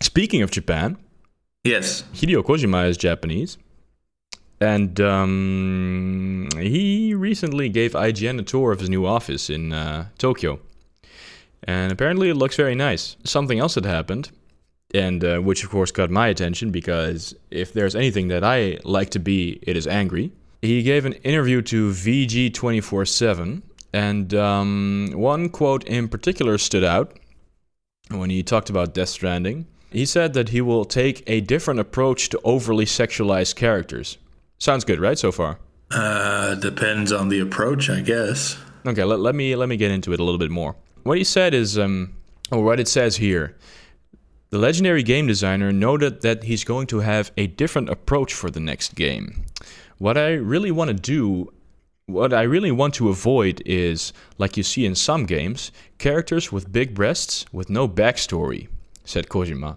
Speaking of Japan, Yes. Hideo Kojima is Japanese. And he recently gave IGN a tour of his new office in Tokyo. And apparently it looks very nice. Something else that happened, and which of course got my attention, because if there's anything that I like to be, it is angry. He gave an interview to VG247, and one quote in particular stood out when he talked about Death Stranding. He said that he will take a different approach to overly sexualized characters. Sounds good, right, so far? Depends on the approach, I guess. Okay, let me get into it a little bit more. What he said is, or what it says here, the legendary game designer noted that he's going to have a different approach for the next game. What I really want to avoid is, like you see in some games, characters with big breasts with no backstory, said Kojima.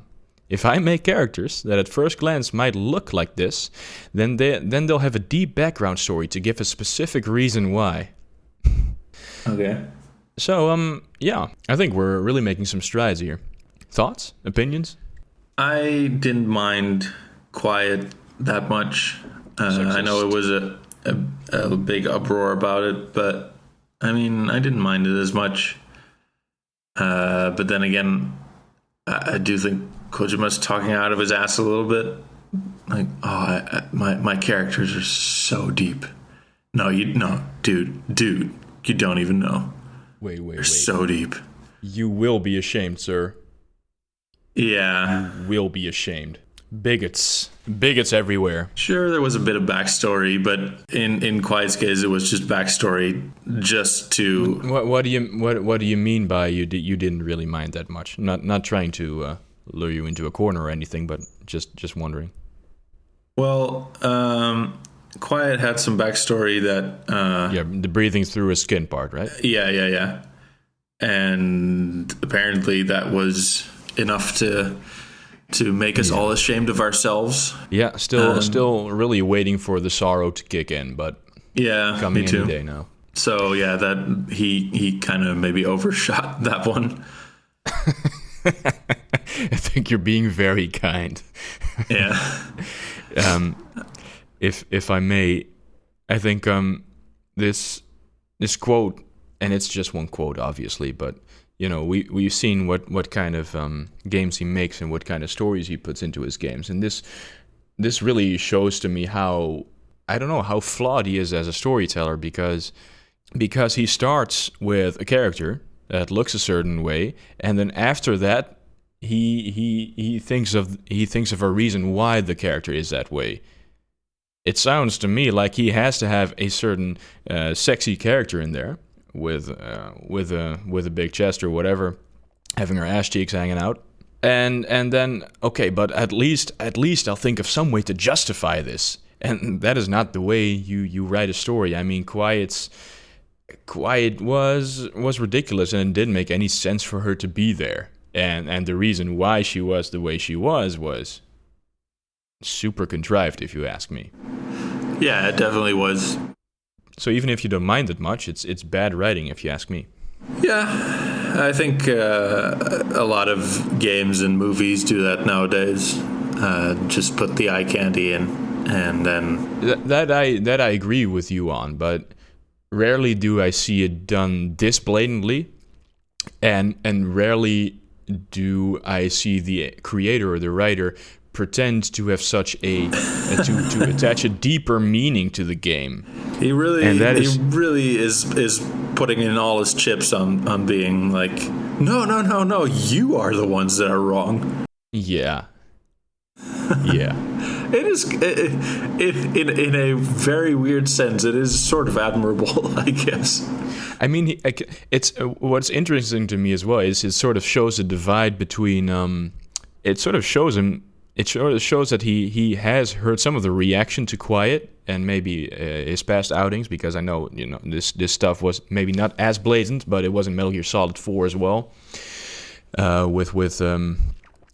If I make characters that at first glance might look like this, then they'll have a deep background story to give a specific reason why. Okay. So, yeah, I think we're really making some strides here. Thoughts? Opinions? I didn't mind Quiet that much. I know it was a big uproar about it, but I mean, I didn't mind it as much. But then again, I do think Kojima's talking out of his ass a little bit. Like, my characters are so deep. No, dude, you don't even know. Wait. So deep. You will be ashamed, sir. Yeah. You will be ashamed. Bigots everywhere. Sure, there was a bit of backstory, but in Quiet's case, it was just backstory just to. What do you mean by you didn't really mind that much? Not trying to lure you into a corner or anything, but just wondering. Well, Quiet had some backstory that. The breathing through his skin part, right? Yeah. And apparently that was enough to make us all ashamed of ourselves. Yeah, still really waiting for the sorrow to kick in, but coming me too. any day now. So yeah, that he kind of maybe overshot that one. I think you're being very kind. Yeah. If I may, I think this quote, and it's just one quote, obviously, but you know, we've seen what kind of games he makes and what kind of stories he puts into his games, and this really shows to me how flawed he is as a storyteller, because he starts with a character that looks a certain way, and then after that he thinks of a reason why the character is that way. It sounds to me like he has to have a certain sexy character in there with a big chest or whatever, having her ass cheeks hanging out, and then okay, but at least I'll think of some way to justify this, and that is not the way you write a story. I mean, Quiet was ridiculous, and it didn't make any sense for her to be there, and the reason why she was the way she was super contrived, if you ask me. Yeah, it definitely was. So even if you don't mind it much, it's bad writing, if you ask me. Yeah, I think a lot of games and movies do that nowadays. Just put the eye candy in, and then that I agree with you on, but rarely do I see it done this blatantly, and rarely do I see the creator or the writer pretend to have such to attach a deeper meaning to the game. He really is putting in all his chips on being like, no, you are the ones that are wrong. Yeah. It is in a very weird sense. It is sort of admirable, I guess. I mean, it's what's interesting to me as well is it sort of shows a divide between. It sort of shows him. It shows that he has heard some of the reaction to Quiet and maybe his past outings, because I know this stuff was maybe not as blatant, but it was in Metal Gear Solid 4 as well, with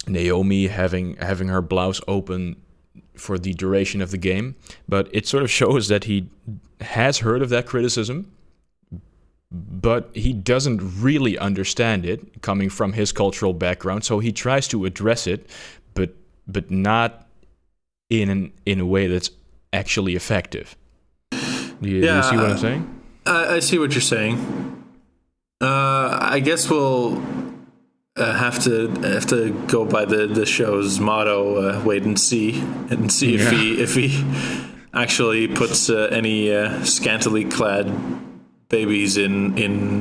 Naomi having her blouse open for the duration of the game. But it sort of shows that he has heard of that criticism, but he doesn't really understand it coming from his cultural background. So he tries to address it, but not in a way that's actually effective. Do you see what I'm saying? I see what you're saying. I guess we'll have to go by the show's motto: wait and see if he actually puts any scantily clad babies in.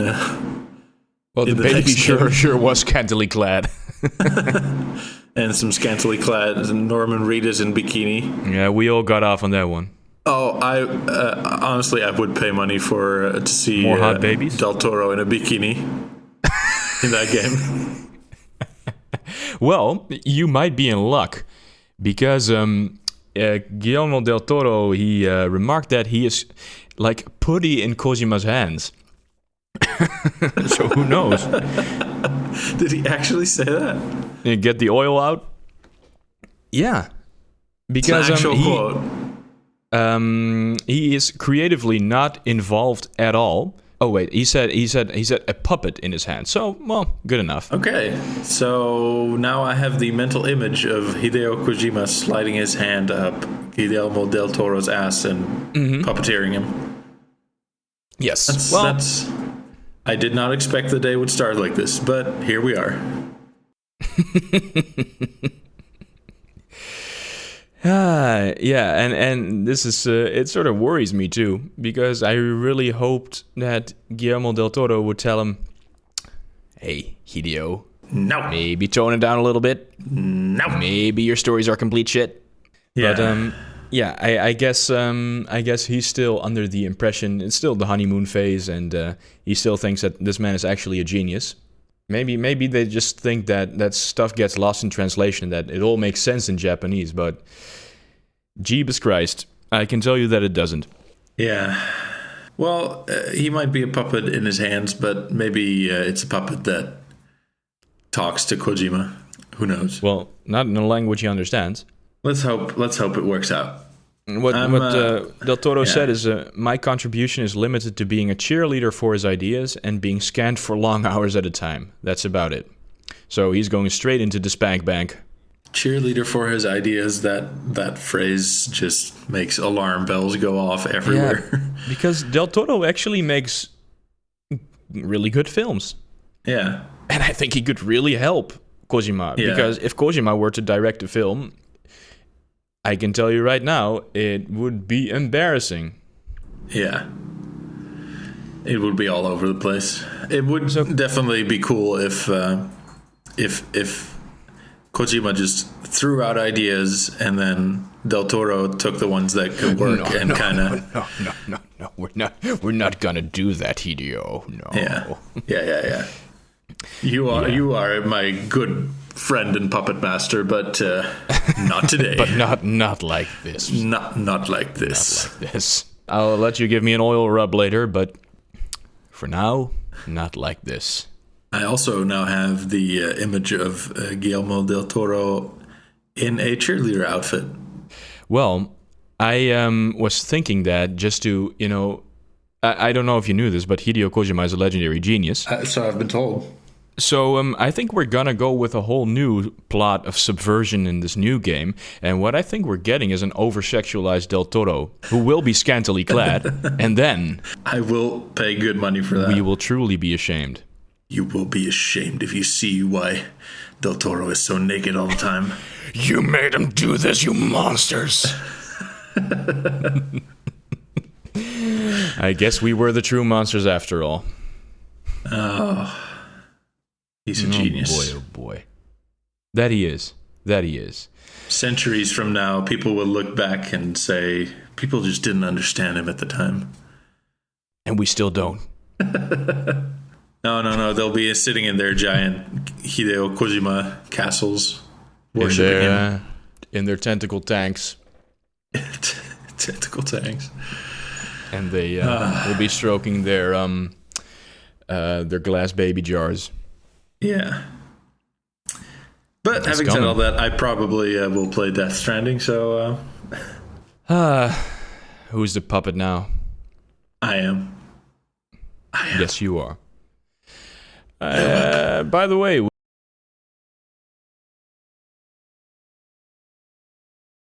Well, the baby sure was scantily clad. And some scantily clad Norman Reedus in bikini. Yeah, we all got off on that one. Oh, I honestly, I would pay money to see more hot babies. Del Toro in a bikini in that game. Well, you might be in luck because Guillermo del Toro he remarked that he is like putty in Kojima's hands. So who knows? Did he actually say that? You get the oil out? Yeah, because it's an actual quote. He is creatively not involved at all. Oh wait, he said a puppet in his hand. So, well, good enough. Okay, so now I have the mental image of Hideo Kojima sliding his hand up Guillermo del Toro's ass and puppeteering him. Yes. That's. I did not expect the day would start like this, but here we are. Yeah, and this is it sort of worries me too, because I really hoped that Guillermo del Toro would tell him, "Hey, Hideo, no, maybe tone it down a little bit. No, maybe your stories are complete shit." Yeah. But yeah, I guess he's still under the impression it's still the honeymoon phase, and he still thinks that this man is actually a genius. Maybe they just think that stuff gets lost in translation, that it all makes sense in Japanese, but Jeebus Christ, I can tell you that it doesn't. Yeah. Well, he might be a puppet in his hands, but maybe it's a puppet that talks to Kojima. Who knows? Well, not in a language he understands. Let's hope it works out. What Del Toro said is, my contribution is limited to being a cheerleader for his ideas and being scanned for long hours at a time. That's about it. So he's going straight into the spank bank. Cheerleader for his ideas, that phrase just makes alarm bells go off everywhere. Yeah, because Del Toro actually makes really good films. Yeah. And I think he could really help Kojima. Yeah. Because if Kojima were to direct a film, I can tell you right now, it would be embarrassing. Yeah. It would be all over the place. It would definitely be cool if Kojima just threw out ideas and then Del Toro took the ones that could work No. We're not gonna do that, Hideo. No. Yeah. You are my good friend and puppet master, but not today. But not like this. Not like this. Not like this. I'll let you give me an oil rub later, but for now, not like this. I also now have the image of Guillermo del Toro in a cheerleader outfit. Well, I was thinking that just to, I don't know if you knew this, but Hideo Kojima is a legendary genius. So I've been told. So I think we're going to go with a whole new plot of subversion in this new game. And what I think we're getting is an over-sexualized Del Toro who will be scantily clad. And then... I will pay good money for that. We will truly be ashamed. You will be ashamed if you see why Del Toro is so naked all the time. You made him do this, you monsters. I guess we were the true monsters after all. Oh... He's a genius. Oh boy. That he is. Centuries from now, people will look back and say, people just didn't understand him at the time. And we still don't. No. They'll be sitting in their giant Hideo Kojima castles, worshipping him. In their tentacle tanks. Tentacle tanks. And they will be stroking their glass baby jars. Yeah. But having said all that, I probably will play Death Stranding, so... Who's the puppet now? I am. I am. Yes, you are. By the way,